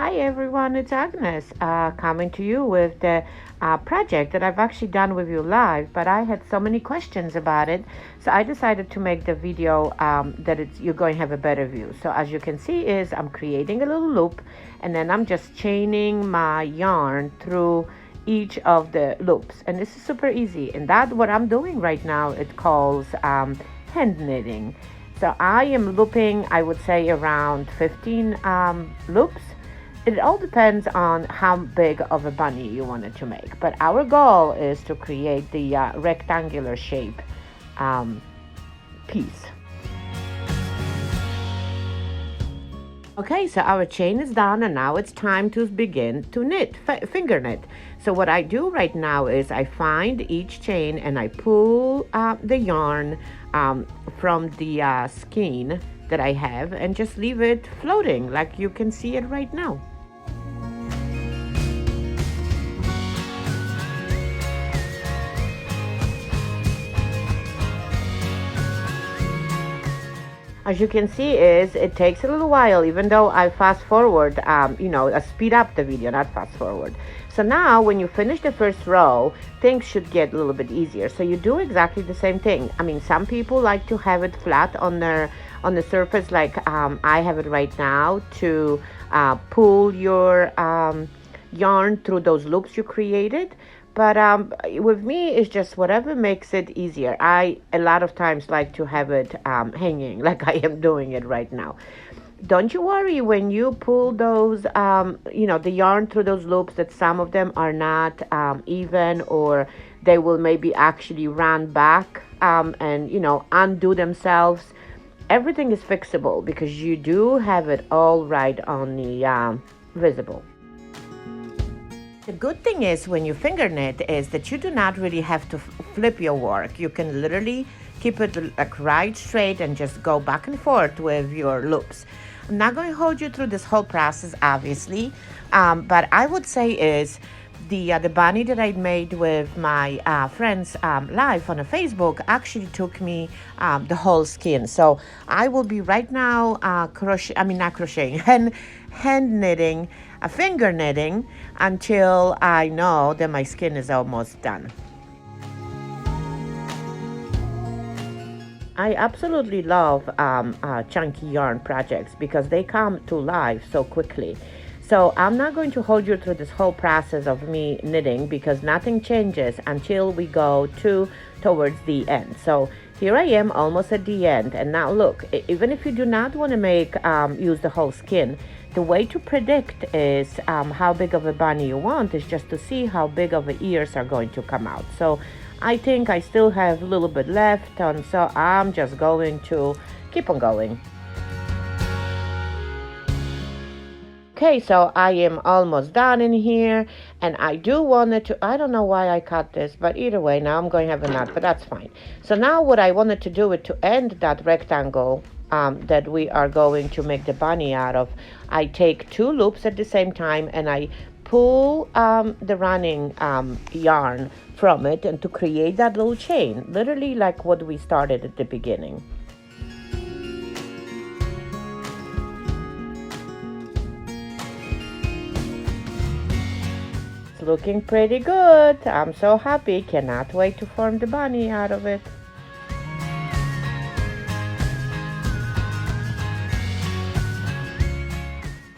Hi everyone, it's Agnes coming to you with the project that I've actually done with you live, but I had so many questions about it, so I decided to make the video that you're going to have a better view. So as you can see is I'm creating a little loop, and then I'm just chaining my yarn through each of the loops, and this is super easy. And that what I'm doing right now, it calls hand knitting. So I am looping, I would say around 15 loops. It all depends on how big of a bunny you wanted to make. But our goal is to create the rectangular shape piece. Okay, so our chain is done, and now it's time to begin to knit, finger knit. So what I do right now is I find each chain and I pull the yarn from the skein that I have and just leave it floating like you can see it right now. As you can see is it takes a little while, even though I fast forward, I speed up the video, not fast forward. So now when you finish the first row, things should get a little bit easier. So you do exactly the same thing. I mean, some people like to have it flat on the surface like I have it right now to pull your yarn through those loops you created. But with me, it's just whatever makes it easier. I, a lot of times, like to have it hanging like I am doing it right now. Don't you worry when you pull those, the yarn through those loops that some of them are not even, or they will maybe actually run back and, undo themselves. Everything is fixable because you do have it all right on the visible. The good thing is when you finger knit is that you do not really have to flip your work. You can literally keep it like right straight and just go back and forth with your loops. I'm not going to hold you through this whole process, obviously, but I would say is the bunny that I made with my friends live on a Facebook actually took me the whole skin. So I will be right now hand knitting, finger knitting until I know that my skin is almost done. I absolutely love chunky yarn projects because they come to life so quickly. So I'm not going to hold you through this whole process of me knitting because nothing changes until we go towards the end. So here I am almost at the end, and now look, even if you do not want to use the whole skin, the way to predict is how big of a bunny you want is just to see how big of the ears are going to come out. So I think I still have a little bit left, and so I'm just going to keep on going. Okay, so I am almost done in here, and I do want to, I don't know why I cut this, but either way, now I'm going to have a knot, but that's fine. So now what I wanted to do is to end that rectangle that we are going to make the bunny out of. I take 2 loops at the same time, and I pull the running yarn from it and to create that little chain, literally like what we started at the beginning. It's looking pretty good. I'm so happy. Cannot wait to form the bunny out of it.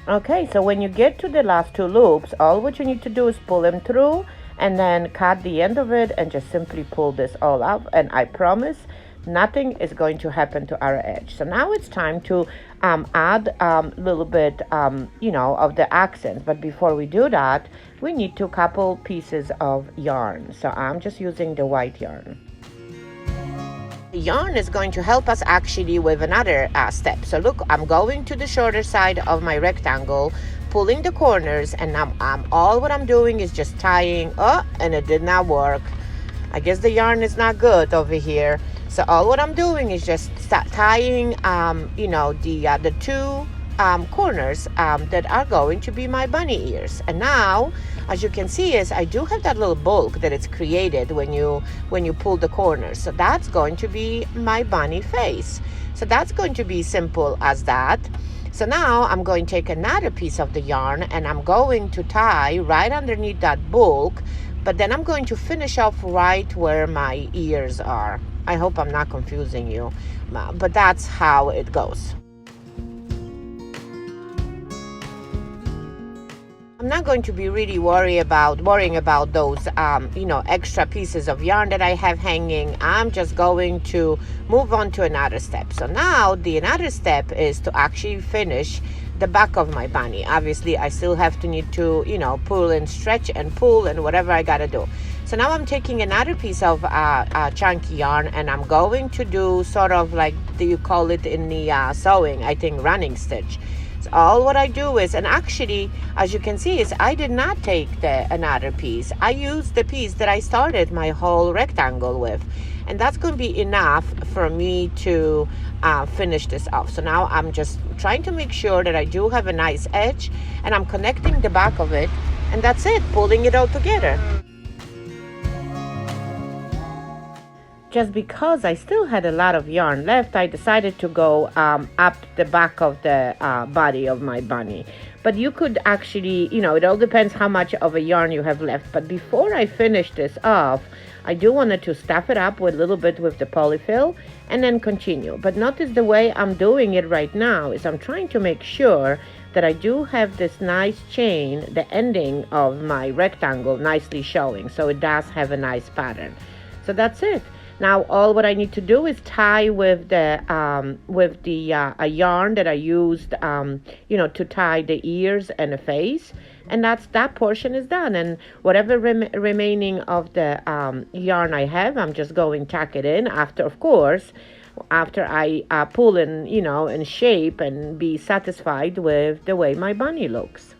Okay, so when you get to the last 2 loops, all what you need to do is pull them through and then cut the end of it and just simply pull this all up, and I promise nothing is going to happen to our edge. So now it's time to add a little bit, of the accents. But before we do that, we need 2 couple pieces of yarn. So I'm just using the white yarn. The yarn is going to help us actually with another step. So look, I'm going to the shorter side of my rectangle, pulling the corners, and all what I'm doing is just tying. Oh, and it did not work. I guess the yarn is not good over here. So all what I'm doing is just tying, the 2 corners that are going to be my bunny ears. And now, as you can see, is I do have that little bulk that it's created when you pull the corners. So that's going to be my bunny face. So that's going to be simple as that. So now I'm going to take another piece of the yarn and I'm going to tie right underneath that bulk, but then I'm going to finish off right where my ears are. I hope I'm not confusing you, but that's how it goes. I'm not going to be really worrying about those, extra pieces of yarn that I have hanging. I'm just going to move on to another step. So now the another step is to actually finish the back of my bunny. Obviously, I still have to need to, pull and stretch and pull and whatever I gotta do. So now I'm taking another piece of chunky yarn and I'm going to do sort of like, you call it in the sewing, I think, running stitch. So all what I do is, and actually, as you can see, is I did not take another piece. I used the piece that I started my whole rectangle with. And that's going to be enough for me to finish this off. So now I'm just trying to make sure that I do have a nice edge and I'm connecting the back of it. And that's it, pulling it all together. Just because I still had a lot of yarn left, I decided to go up the back of the body of my bunny. But you could actually, it all depends how much of a yarn you have left. But before I finish this off, I do want to stuff it up with a little bit with the polyfill and then continue. But notice the way I'm doing it right now is I'm trying to make sure that I do have this nice chain, the ending of my rectangle nicely showing. So it does have a nice pattern. So that's it. Now all what I need to do is tie with the a yarn that I used to tie the ears and the face, and that portion is done. And whatever remaining of the yarn I have, I'm just going to tack it in after I pull and shape and be satisfied with the way my bunny looks.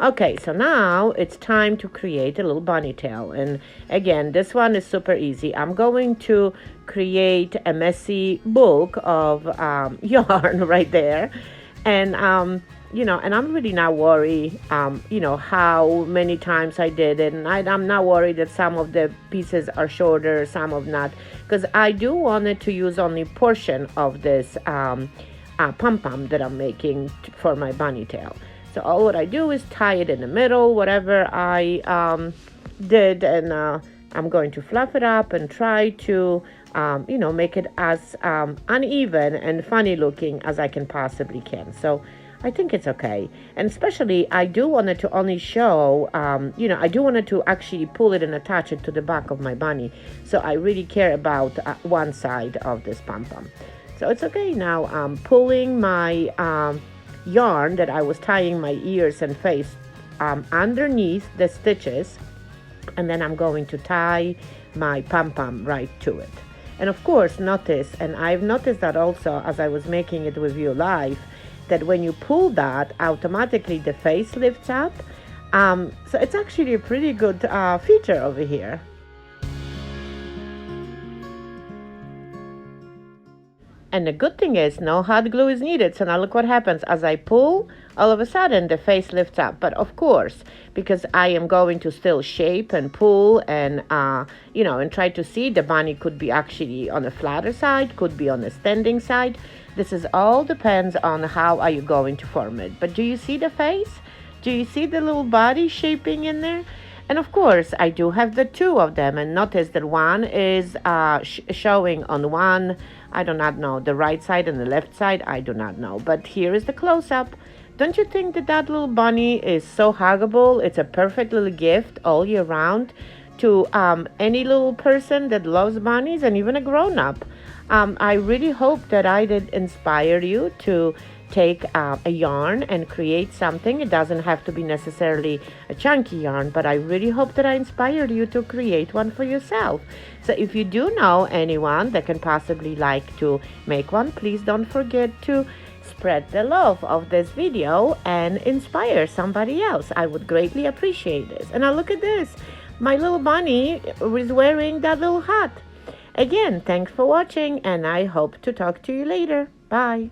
Okay, so now it's time to create a little bunny tail. And again, this one is super easy. I'm going to create a messy bulk of yarn right there. And, and I'm really not worried, how many times I did it. And I'm not worried that some of the pieces are shorter, some of not. Because I do want to use only portion of this pom-pom that I'm making for my bunny tail. So all what I do is tie it in the middle, whatever I did, and I'm going to fluff it up and try to, make it as uneven and funny looking as I can possibly can. So I think it's okay. And especially, I do want it to only show, I do want it to actually pull it and attach it to the back of my bunny. So I really care about one side of this pom-pom. So it's okay. Now I'm pulling my yarn that I was tying my ears and face underneath the stitches, and then I'm going to tie my pom-pom right to it. And of course, notice, and I've noticed that also as I was making it with you live, that when you pull that, automatically the face lifts up. So it's actually a pretty good feature over here. And the good thing is no hot glue is needed. So now look what happens. As I pull, all of a sudden the face lifts up. But of course, because I am going to still shape and pull and, and try to see, the bunny could be actually on the flatter side, could be on the standing side. This is all depends on how are you going to form it. But do you see the face? Do you see the little body shaping in there? And of course, I do have the two of them. And notice that one is showing on one, I do not know, the right side and the left side, I do not know. But here is the close-up. Don't you think that little bunny is so huggable? It's a perfect little gift all year round to any little person that loves bunnies and even a grown-up. I really hope that I did inspire you to take a yarn and create something. It doesn't have to be necessarily a chunky yarn, but I really hope that I inspired you to create one for yourself. So if you do know anyone that can possibly like to make one, please don't forget to spread the love of this video and inspire somebody else. I would greatly appreciate this. And now look at this. My little bunny is wearing that little hat. Again, thanks for watching, and I hope to talk to you later. Bye.